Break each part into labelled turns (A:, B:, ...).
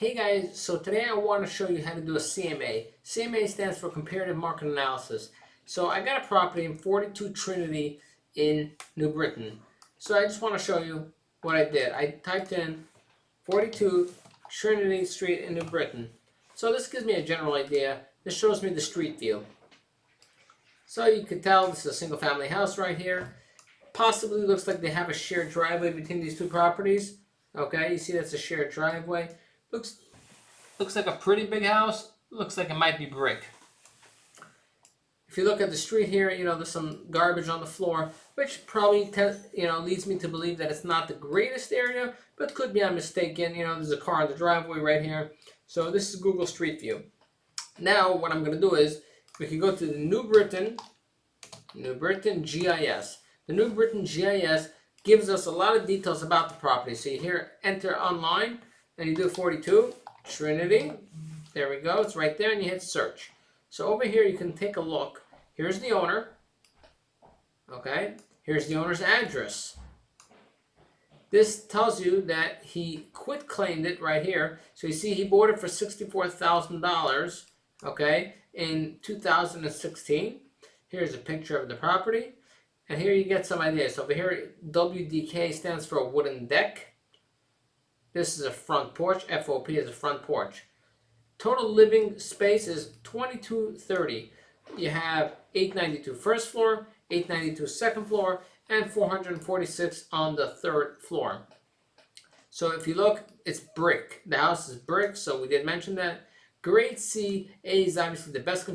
A: Hey guys, so today I want to show you how to do a CMA. CMA stands for Comparative Market Analysis. So I got a property in 42 Trinity in New Britain. So I just want to show you what I did. I typed in 42 Trinity Street in New Britain. So this gives me a general idea. This shows me the street view. So you can tell this is a single family house right here. Possibly looks like they have a shared driveway between these two properties. Okay, you see that's a shared driveway. Looks like a pretty big house. Looks like it might be brick. If you look at the street here, there's some garbage on the floor, which probably leads me to believe that it's not the greatest area, but could be I'm mistaken. There's a car in the driveway right here. So this is Google Street View. Now what I'm going to do is we can go to the New Britain GIS. The New Britain GIS gives us a lot of details about the property. So you here enter online and you do 42 Trinity. There we go. It's right there and you hit search. So over here you can take a look. Here's the owner. Okay. Here's the owner's address. This tells you that he quit claimed it right here. So you see he bought it for $64,000, okay, in 2016. Here's a picture of the property. And here you get some ideas. So over here, WDK stands for a wooden deck. This is a front porch. FOP is a front porch. Total living space is 2230. You have 892 first floor, 892 second floor, and 446 on the third floor. So if you look, it's brick. The house is brick, so we did mention that. Grade C, A is obviously the best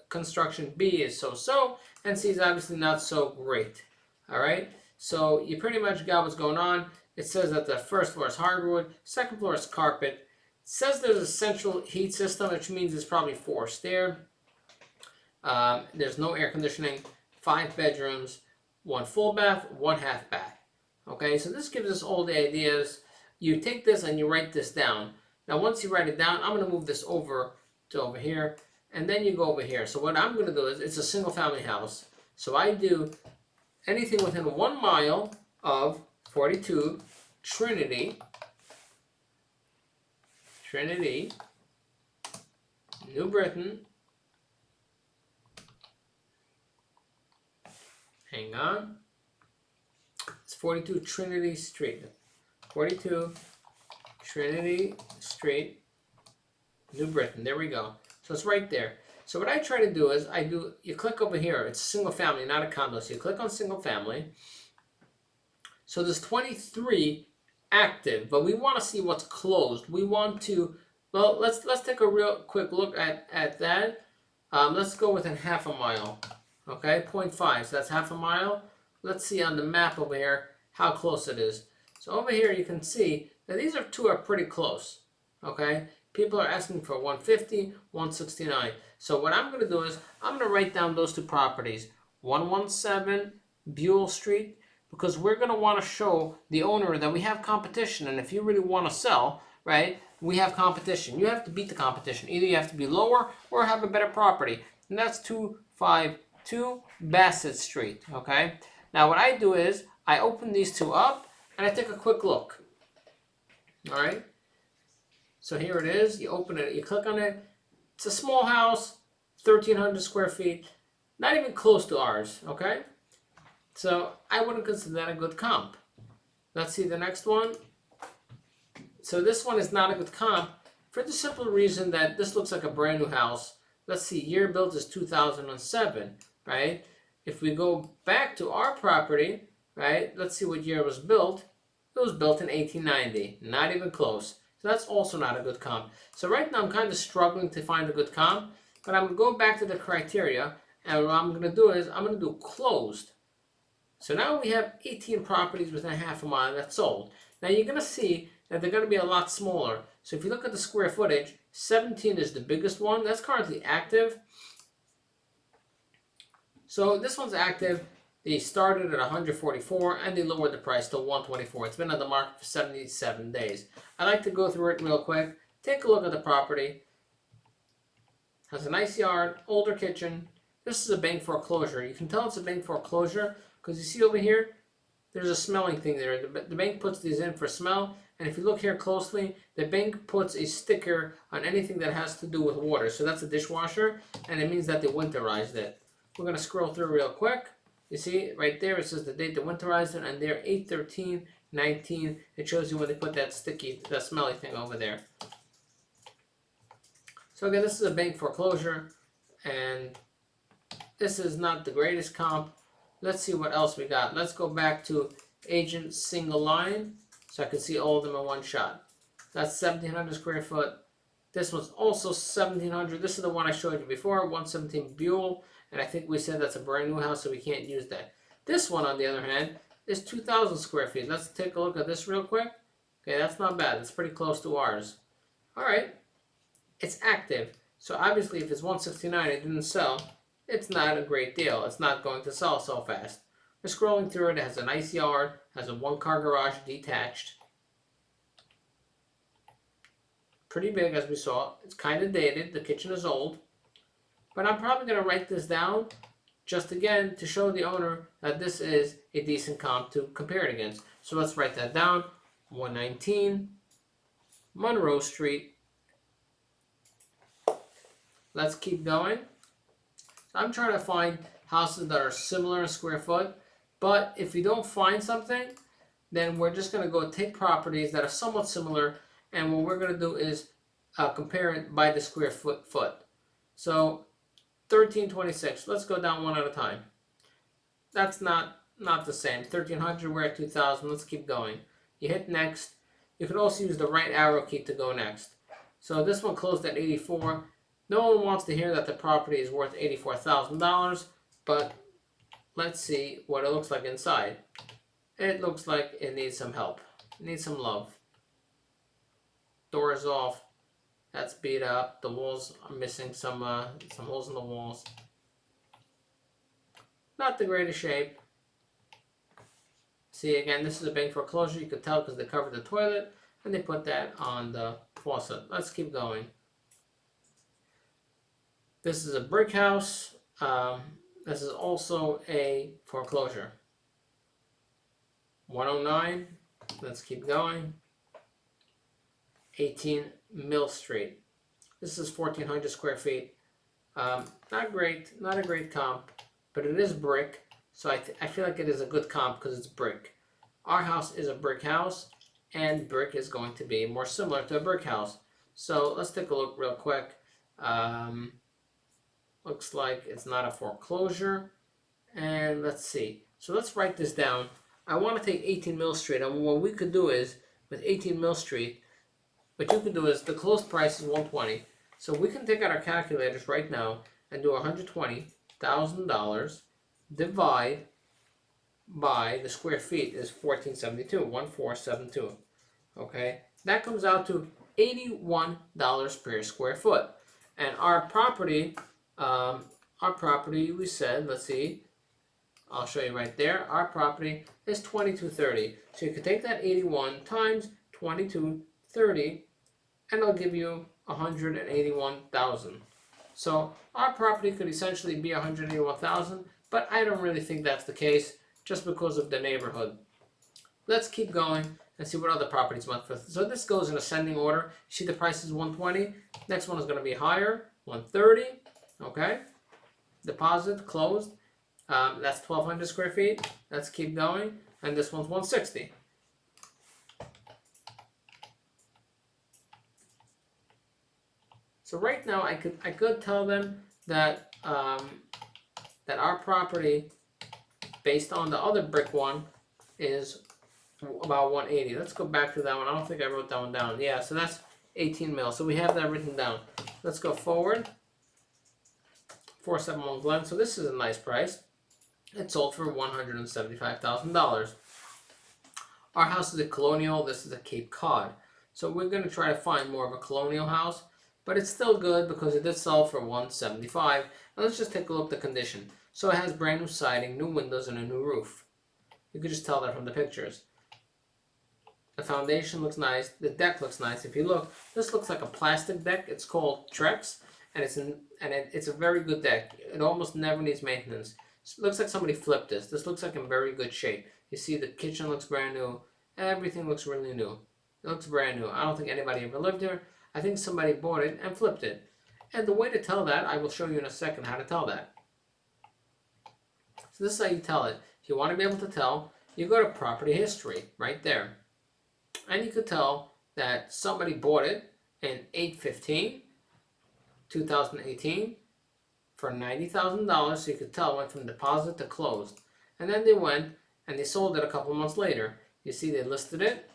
A: construction, B is so-so, and C is obviously not so great. Alright, so you pretty much got what's going on. It says that the first floor is hardwood, second floor is carpet. It says there's a central heat system, which means it's probably forced there. There's no air conditioning, 5 bedrooms, 1 full bath, 1 half bath. Okay, so this gives us all the ideas. You take this and you write this down. Now once you write it down, I'm going to move this over to over here, and then you go over here. So what I'm going to do is, it's a single family house. So I do anything within 1 mile of 42 Trinity, New Britain. Hang on. It's 42 Trinity Street. 42 Trinity Street, New Britain. There we go. So it's right there. So what I try to do is you click over here. It's single family, not a condo. So you click on single family. So there's 23 active, but we want to see what's closed. We want to, well, let's take a real quick look at that. Let's go within half a mile. Okay, 0.5, so that's half a mile. Let's see on the map over here how close it is. So over here you can see that these two are pretty close. Okay, people are asking for 150, 169. So what I'm going to do is I'm going to write down those two properties, 117 Buell Street, because we're going to want to show the owner that we have competition. And if you really want to sell, right, we have competition. You have to beat the competition. Either you have to be lower or have a better property. And that's 252 Bassett Street. Okay. Now what I do is I open these two up and I take a quick look. All right. So here it is. You open it. You click on it. It's a small house, 1,300 square feet. Not even close to ours. Okay. So I wouldn't consider that a good comp. Let's see the next one. So this one is not a good comp for the simple reason that this looks like a brand new house. Let's see, year built is 2007, right? If we go back to our property, right, let's see what year it was built. It was built in 1890, not even close. So that's also not a good comp. So right now I'm kind of struggling to find a good comp, but I'm going to go back to the criteria, and what I'm going to do is I'm going to do closed. So now we have 18 properties within half a mile that sold. Now you're going to see that they're going to be a lot smaller. So if you look at the square footage, 17 is the biggest one. That's currently active. So this one's active. They started at 144 and they lowered the price to 124. It's been on the market for 77 days. I like to go through it real quick. Take a look at the property. Has a nice yard, older kitchen. This is a bank foreclosure. You can tell it's a bank foreclosure because you see over here, there's a smelling thing there. The bank puts these in for smell, And if you look here closely, the bank puts a sticker on anything that has to do with water. So that's a dishwasher, and it means that they winterized it. We're going to scroll through real quick. You see right there, it says the date they winterized it, and there 8/13/19. It shows you when they put that smelly thing over there. So again, this is a bank foreclosure, and this is not the greatest comp. Let's see what else we got. Let's go back to agent single line, so I can see all of them in one shot. That's 1,700 square foot. This one's also 1,700. This is the one I showed you before, 117 Buell, and I think we said that's a brand new house, so we can't use that. This one, on the other hand, is 2,000 square feet. Let's take a look at this real quick. Okay, that's not bad. It's pretty close to ours. All right, it's active. So obviously, if it's 169 and it didn't sell, it's not a great deal. It's not going to sell so fast. We're scrolling through it. It has a nice yard, has a one-car garage detached. Pretty big, as we saw. It's kind of dated. The kitchen is old. But I'm probably going to write this down just again to show the owner that this is a decent comp to compare it against. So let's write that down. 119 Monroe Street. Let's keep going. I'm trying to find houses that are similar in square foot, but if you don't find something, then we're just going to go take properties that are somewhat similar, and what we're going to do is compare it by the square foot. So 1326, let's go down one at a time. That's not the same. 1300, we're at 2000, let's keep going. You hit next. You can also use the right arrow key to go next. So this one closed at 84. No one wants to hear that the property is worth $84,000, but let's see what it looks like inside. It looks like it needs some help. It needs some love. Door is off. That's beat up. The walls are missing some holes in the walls. Not the greatest shape. See, again, this is a bank foreclosure. You can tell because they covered the toilet and they put that on the faucet. Let's keep going. This is a brick house. This is also a foreclosure. 109. Let's keep going. 18 Mill Street. This is 1,400 square feet. Not great, not a great comp, but it is brick. So I feel like it is a good comp because it's brick. Our house is a brick house, and brick is going to be more similar to a brick house. So let's take a look real quick. Looks like it's not a foreclosure. And let's see. So let's write this down. I want to take 18 Mill Street. And what we could do is, with 18 Mill Street, what you can do is the closed price is 120. So we can take out our calculators right now and do $120,000 divide by the square feet is 1472, 1472. Okay, that comes out to $81 per square foot. And our property we said, let's see, I'll show you right there. Our property is 2230. So you can take that 81 times 2230, and it'll give you 181,000. So our property could essentially be 181,000, but I don't really think that's the case just because of the neighborhood. Let's keep going and see what other properties went for. So this goes in ascending order. You see the price is 120. Next one is going to be higher, 130. Okay. Deposit closed. That's 1,200 square feet. Let's keep going. And this one's 160. So right now I could tell them that that our property, based on the other brick one, is about 180. Let's go back to that one. I don't think I wrote that one down. Yeah, so that's 18 mil. So we have that written down. Let's go forward. 471 Glen. So this is a nice price. It sold for $175,000. Our house is a colonial. This is a Cape Cod. So we're going to try to find more of a colonial house, but it's still good because it did sell for $175. Now let's just take a look at the condition. So it has brand new siding, new windows, and a new roof. You can just tell that from the pictures. The foundation looks nice. The deck looks nice. If you look, this looks like a plastic deck. It's called Trex, and it's a very good deck. It almost never needs maintenance. It looks like somebody flipped this. This looks like in very good shape. You see the kitchen looks brand new. Everything looks really new. It looks brand new. I don't think anybody ever lived here. I think somebody bought it and flipped it. And the way to tell that, I will show you in a second how to tell that. So this is how you tell it. If you want to be able to tell, you go to property history right there. And you could tell that somebody bought it in 8/15/2018 for $90,000. So you could tell it went from deposit to closed. And then they went and they sold it a couple months later. You see they listed it.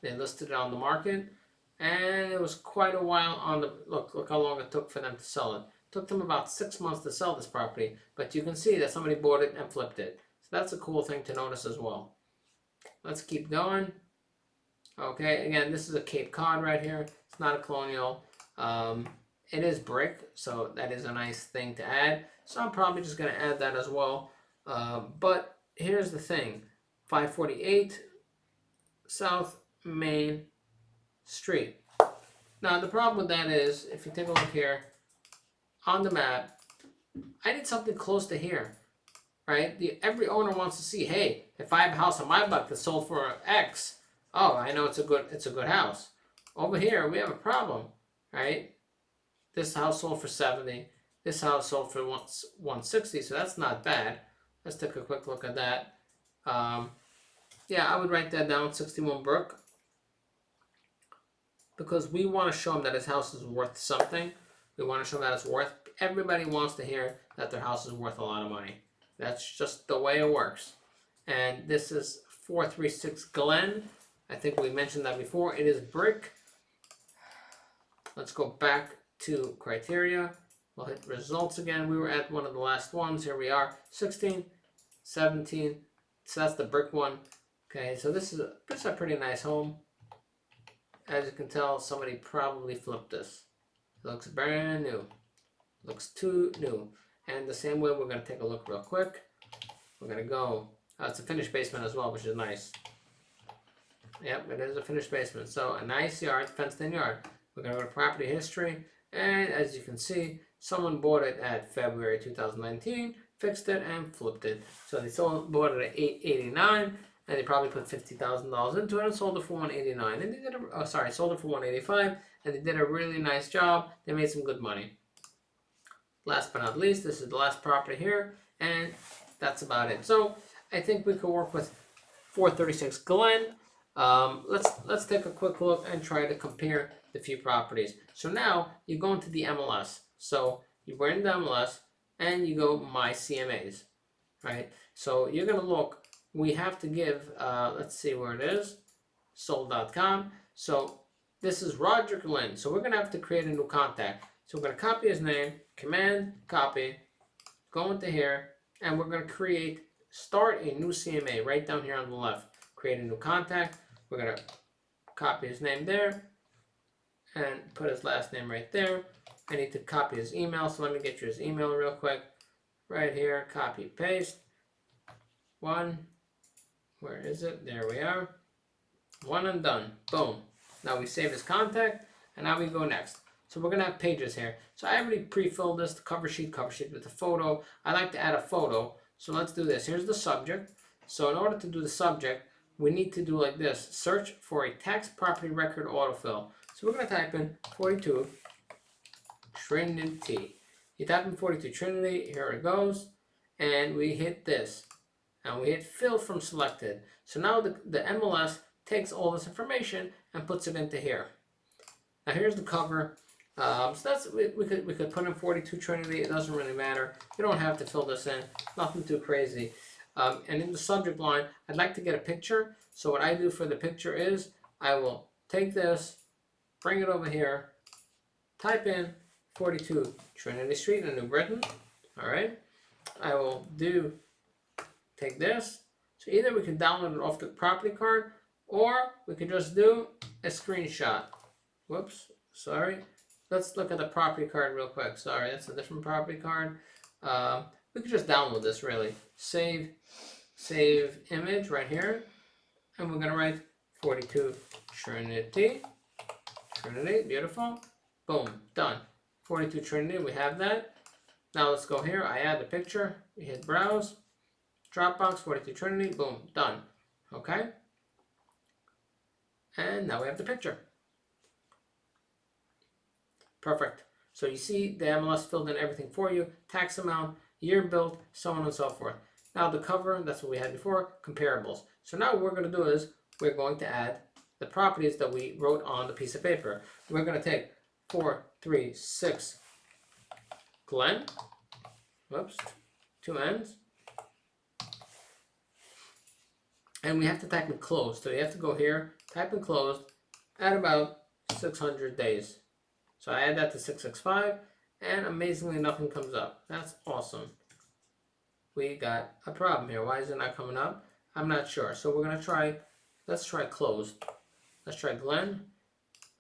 A: They listed it on the market. And it was quite a while on the, look how long it took for them to sell it. It took them about 6 months to sell this property. But you can see that somebody bought it and flipped it. So that's a cool thing to notice as well. Let's keep going. Okay, again, this is a Cape Cod right here. It's not a colonial. It is brick, so that is a nice thing to add. So I'm probably just going to add that as well. But here's the thing. 548 South Main Street. Now the problem with that is, if you take a look here on the map, I need something close to here, right? Every owner wants to see, hey, if I have a house on my block that sold for X, oh, I know it's a good house. Over here we have a problem, right? This house sold for 70. This house sold for 160, so that's not bad. Let's take a quick look at that. Yeah, I would write that down, 61 Brook, because we want to show him that his house is worth something. We want to show him that it's worth. Everybody wants to hear that their house is worth a lot of money. That's just the way it works. And this is 436 Glen. I think we mentioned that before. It is brick. Let's go back to criteria. We'll hit results again. We were at one of the last ones. Here we are. 16, 17. So that's the brick one. Okay, so this is a pretty nice home. As you can tell, somebody probably flipped this. It looks brand new. Looks too new. And the same way, we're going to take a look real quick. We're going to go. It's a finished basement as well, which is nice. Yep, it is a finished basement. So a nice yard, fenced in yard. We're going to go to property history. And as you can see, someone bought it at February 2019, fixed it, and flipped it. So they bought it at $889. And they probably put $50,000 into it and sold it for $189. And they did sold it for $185, and they did a really nice job. They made some good money. Last but not least, this is the last property here, and that's about it. So I think we could work with 436 Glen. Let's take a quick look and try to compare the few properties. So now you go into the MLS. So you go in the MLS and you go My CMAs, right? So you're gonna look. We have to give, let's see where it is, sold.com. So this is Roger Glenn. So we're going to have to create a new contact. So we're going to copy his name, command, copy, go into here, and we're going to start a new CMA right down here on the left. Create a new contact. We're going to copy his name there and put his last name right there. I need to copy his email, so let me get you his email real quick. Right here, copy, paste. Where is it? There we are. One and done. Boom. Now we save his contact, and now we go next. So we're going to have pages here. So I already pre-filled this, the cover sheet with the photo. I like to add a photo. So let's do this. Here's the subject. So in order to do the subject, we need to do like this. Search for a tax property record autofill. So we're going to type in 42 Trinity. You type in 42 Trinity. Here it goes. And we hit this. And we hit fill from selected. So now the MLS takes all this information and puts it into here. Now here's the cover. So that's we could put in 42 Trinity. It doesn't really matter. You don't have to fill this in. Nothing too crazy. And in the subject line, I'd like to get a picture. So what I do for the picture is I will take this, bring it over here, type in 42 Trinity Street in New Britain. All right. I will take this. So either we can download it off the property card, or we could just do a screenshot. Whoops, sorry. Let's look at the property card real quick. Sorry, that's a different property card. We could just download this really. Save image right here. And we're gonna write 42 Trinity. Beautiful. Boom, done. 42 Trinity, we have that. Now let's go here. I add the picture. We hit browse. Dropbox, 42 Trinity, boom, done. Okay? And now we have the picture. Perfect. So you see the MLS filled in everything for you, tax amount, year built, so on and so forth. Now the cover, that's what we had before, comparables. So now what we're going to do is we're going to add the properties that we wrote on the piece of paper. We're going to take 436 Glen, whoops, two N's, and we have to type in closed. So you have to go here, type in closed, at about 600 days. So I add that to 665, and amazingly nothing comes up. That's awesome. We got a problem here. Why is it not coming up? I'm not sure. So we're going to try, let's try closed. Let's try Glen.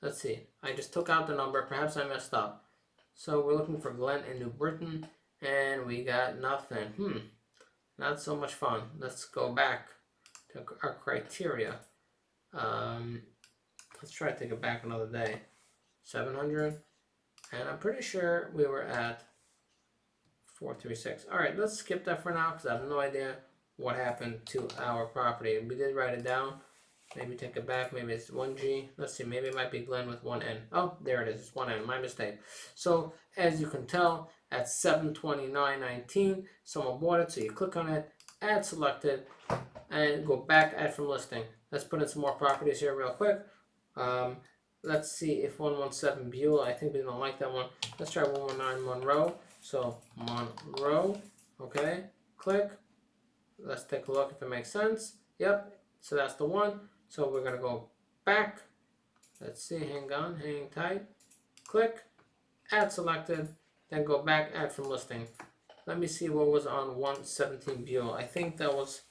A: Let's see. I just took out the number. Perhaps I messed up. So we're looking for Glen in New Britain, and we got nothing. Not so much fun. Let's go back to our criteria. Let's try to take it back another day. 700, and I'm pretty sure we were at 436. All right, let's skip that for now because I have no idea what happened to our property. We did write it down. Maybe take it back. Maybe it's 1G. Let's see. Maybe it might be Glen with 1N. Oh, there it is. It's 1N. My mistake. So as you can tell, at 729.19, someone bought it. So you click on it, add selected, and go back, add from listing. Let's put in some more properties here real quick. Let's see if 117 Beulah, I think we don't like that one. Let's try 119 Monroe. So Monroe, okay, click. Let's take a look if it makes sense. Yep, so that's the one. So we're gonna go back. Let's see, hang on, hang tight. Click, add selected, then go back, add from listing. Let me see what was on 117 Beulah. I think that was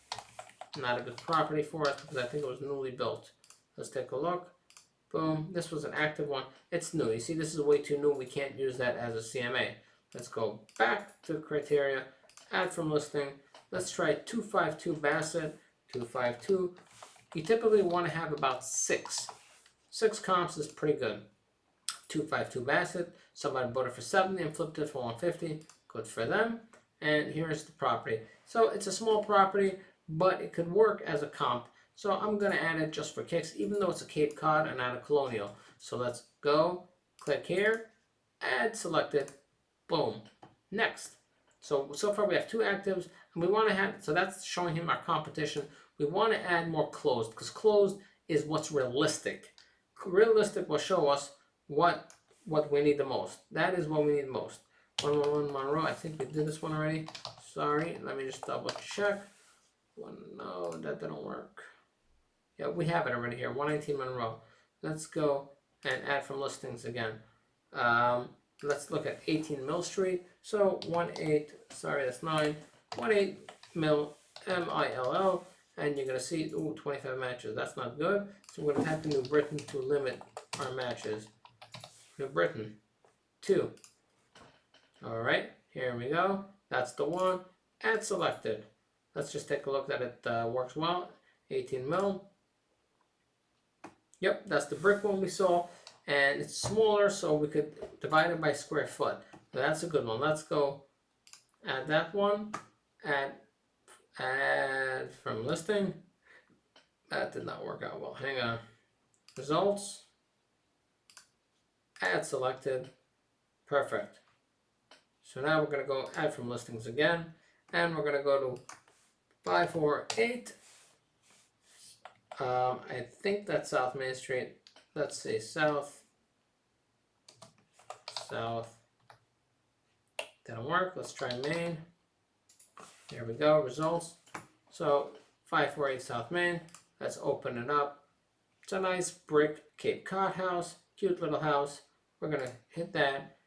A: not a good property for us because I think it was newly built. Let's take a look. Boom, this was an active one. It's new. You see, this is way too new. We can't use that as a CMA. Let's go back to criteria, add from listing. Let's try 252 Bassett, 252. You typically want to have about 6. 6 comps is pretty good. 252 Bassett, somebody bought it for 70 and flipped it for 150. Good for them. And here's the property. So it's a small property, but it could work as a comp. So I'm going to add it just for kicks, even though it's a Cape Cod and not a Colonial. So let's go, click here, add selected, boom, next. So far we have 2 actives, and we want to have, so that's showing him our competition. We want to add more closed, because closed is what's realistic. Realistic will show us what we need the most. That is what we need most. 111 Monroe, I think we did this one already. Sorry, let me just double check. No, that didn't work. Yeah, we have it already here, 119 Monroe. Let's go and add from listings again. Let's look at 18 Mill Street. So 18, sorry, that's 9. 18 Mill, M-I-L-L. And you're going to see, 25 matches. That's not good. So we're going to type in New Britain to limit our matches. New Britain, 2. All right, here we go. That's the one. Add selected. Let's just take a look that it works well. 18 Mill. Yep, that's the brick one we saw, and it's smaller, so we could divide it by square foot. That's a good one. Let's go add that one, add from listing. That did not work out well. Hang on. Results, add selected, perfect. So now we're going to go add from listings again, and we're going to go to 548. I think that's South Main Street. Let's say south. Didn't work. Let's try Main. There we go. Results. So 548 South Main. Let's open it up. It's a nice brick Cape Cod house. Cute little house. We're going to hit that.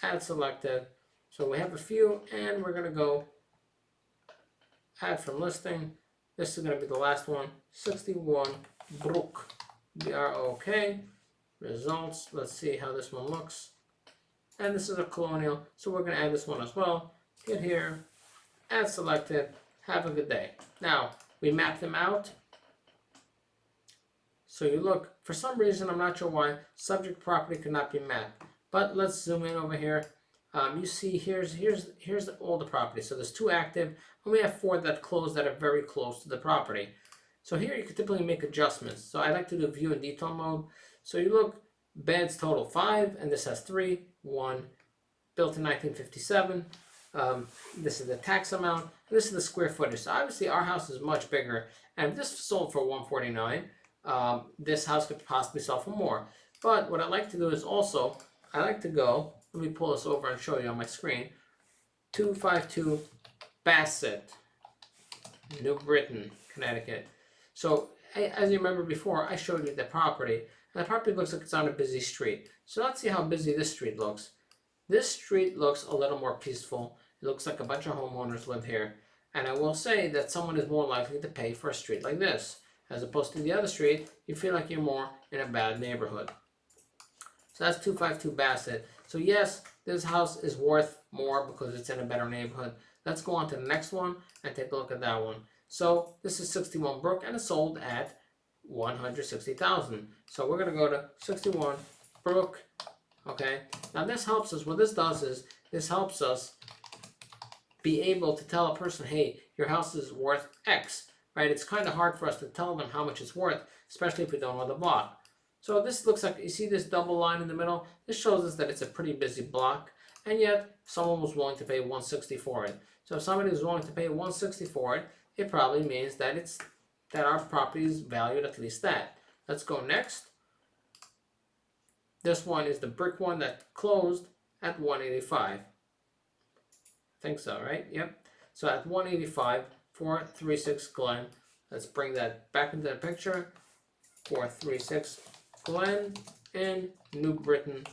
A: Add selected. So we have a few, and we're going to go add from listing. This is going to be the last one. 61 Brook, B-R-O-K. Results. Let's see how this one looks. And this is a Colonial, so we're going to add this one as well. Hit here, add selected. Have a good day. Now, we map them out. So you look, for some reason, I'm not sure why, subject property could not be mapped. But let's zoom in over here. You see here's all the properties. So there's 2 active, and we have 4 that close that are very close to the property. So here you could typically make adjustments. So I like to do view in detail mode. So you look, beds total 5, and this has 3, 1, built in 1957. This is the tax amount. This is the square footage. So obviously our house is much bigger, and if this sold for 149, this house could possibly sell for more. But what I like to do is also, I like to go, let me pull this over and show you on my screen, 252 Bassett, New Britain, Connecticut. So as you remember before, I showed you the property, and the property looks like it's on a busy street. So let's see how busy this street looks. This street looks a little more peaceful. It looks like a bunch of homeowners live here. And I will say that someone is more likely to pay for a street like this. As opposed to the other street, you feel like you're more in a bad neighborhood. So that's 252 Bassett. So yes, this house is worth more because it's in a better neighborhood. Let's go on to the next one and take a look at that one. So this is 61 Brook, and it's sold at $160,000. So we're going to go to 61 Brook. Okay, now this helps us. What this does is this helps us be able to tell a person, hey, your house is worth X, right? It's kind of hard for us to tell them how much it's worth, especially if we don't know the block. So this looks like, you see this double line in the middle? This shows us that it's a pretty busy block, and yet someone was willing to pay $160 for it. So if somebody is willing to pay $160 for it, it probably means that our property is valued at least that. Let's go next. This one is the brick one that closed at 185. I think so, right? Yep. So at 185, 436 Glen. Let's bring that back into the picture. 436 Glen in New Britain,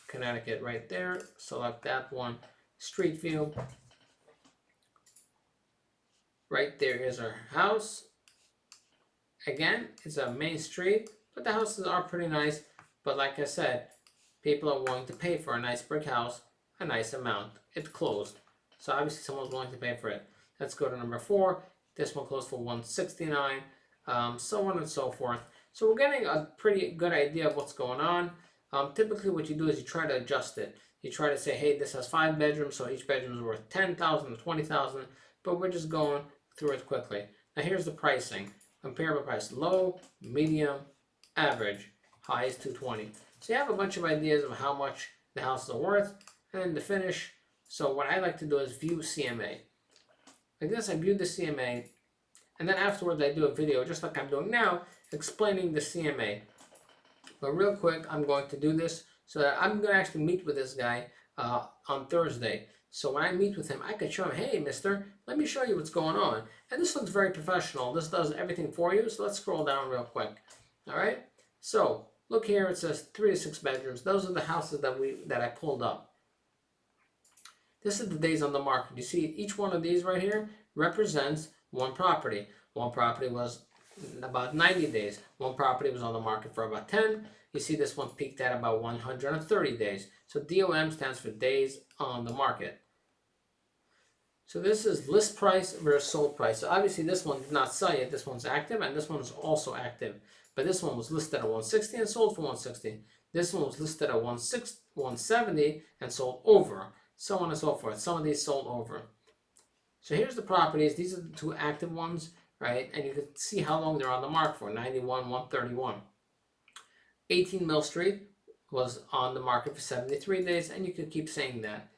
A: Connecticut, right there. Select that one. Street view. Right there is our house. Again, it's a main street, but the houses are pretty nice. But like I said, people are willing to pay for a nice brick house, a nice amount. It closed. So obviously someone's willing to pay for it. Let's go to number 4. This one closed for $169, so on and so forth. So we're getting a pretty good idea of what's going on. Typically what you do is you try to adjust it. You try to say, hey, this has 5 bedrooms, so each bedroom is worth $10,000 to $20,000, but we're just going through it quickly. Now here's the pricing. Comparable price, low, medium, average. High is 220. So you have a bunch of ideas of how much the houses are worth, and the finish. So what I like to do is view CMA. Like this, I view the CMA, and then afterwards I do a video, just like I'm doing now, explaining the CMA. But real quick, I'm going to do this so that I'm going to actually meet with this guy on Thursday. So when I meet with him, I could show him, hey, mister, let me show you what's going on. And this looks very professional. This does everything for you. So let's scroll down real quick. All right. So look here. It says 3 to 6 bedrooms. Those are the houses that I pulled up. This is the days on the market. You see, each one of these right here represents one property. One property was about 90 days. One property was on the market for about 10. You see this one peaked at about 130 days. So DOM stands for days on the market. So this is list price versus sold price. So obviously this one did not sell yet. This one's active, and this one is also active. But this one was listed at 160 and sold for 160. This one was listed at 170 and sold over. So on and so forth. Some of these sold over. So here's the properties. These are the 2 active ones, right? And you can see how long they're on the market for. 91, 131. 18 Mill Street was on the market for 73 days, and you could keep saying that.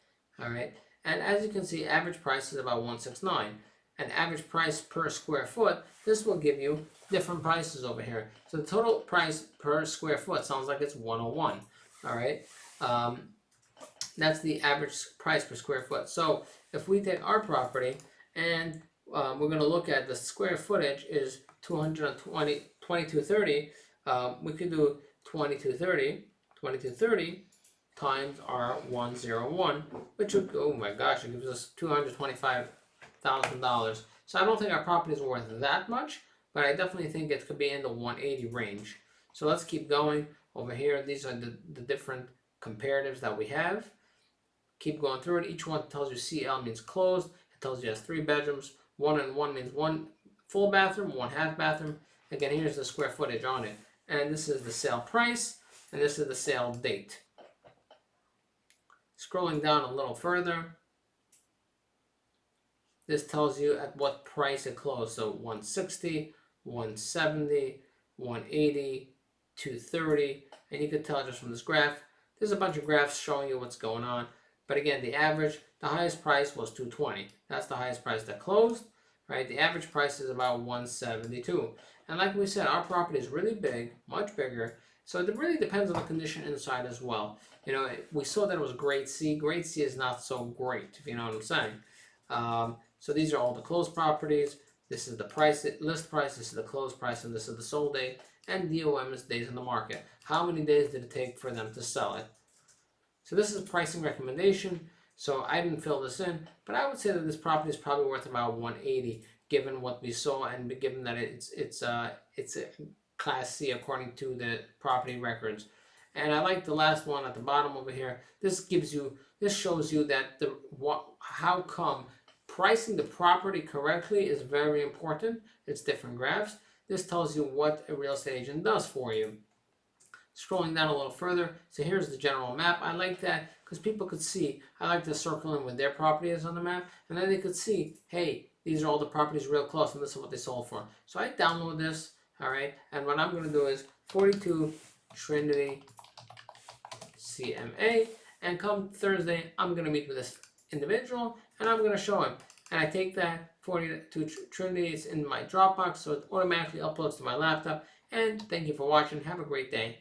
A: All right. And as you can see, average price is about 169. And average price per square foot, this will give you different prices over here. So the total price per square foot sounds like it's 101. All right. That's the average price per square foot. So if we take our property and we're going to look at the square footage is 2230, we could do 2230 times our 101, which would, oh my gosh, it gives us $225,000. So I don't think our property is worth that much, but I definitely think it could be in the 180 range. So let's keep going over here. These are the different comparatives that we have. Keep going through it. Each one tells you CL means closed. It tells you it has 3 bedrooms. 1 and 1 means 1 full bathroom, 1 half bathroom. Again, here's the square footage on it. And this is the sale price, and this is the sale date. Scrolling down a little further, this tells you at what price it closed. So 160, 170, 180, 230, and you can tell just from this graph. There's a bunch of graphs showing you what's going on. But again, the average, the highest price was 220. That's the highest price that closed, right? The average price is about 172. And like we said, our property is really big, much bigger. So it really depends on the condition inside as well. You know, we saw that it was grade C. Grade C is not so great, if you know what I'm saying. So these are all the closed properties. This is the price, list price, this is the closed price, and this is the sold date. And DOM is days in the market. How many days did it take for them to sell it? So this is a pricing recommendation. So I didn't fill this in, but I would say that this property is probably worth about 180, given what we saw, and given that it's a Class C according to the property records. And I like the last one at the bottom over here. This shows you that how come pricing the property correctly is very important. It's different graphs. This tells you what a real estate agent does for you. Scrolling down a little further, so here's the general map. I like that because people could see. I like to circle in where their property is on the map, and then they could see, hey, these are all the properties real close, and this is what they sold for. So I download this, all right, and what I'm going to do is 42 Trinity CMA, and come Thursday, I'm going to meet with this individual, and I'm going to show him. And I take that 42 Trinity, it's in my Dropbox, so it automatically uploads to my laptop. And thank you for watching. Have a great day.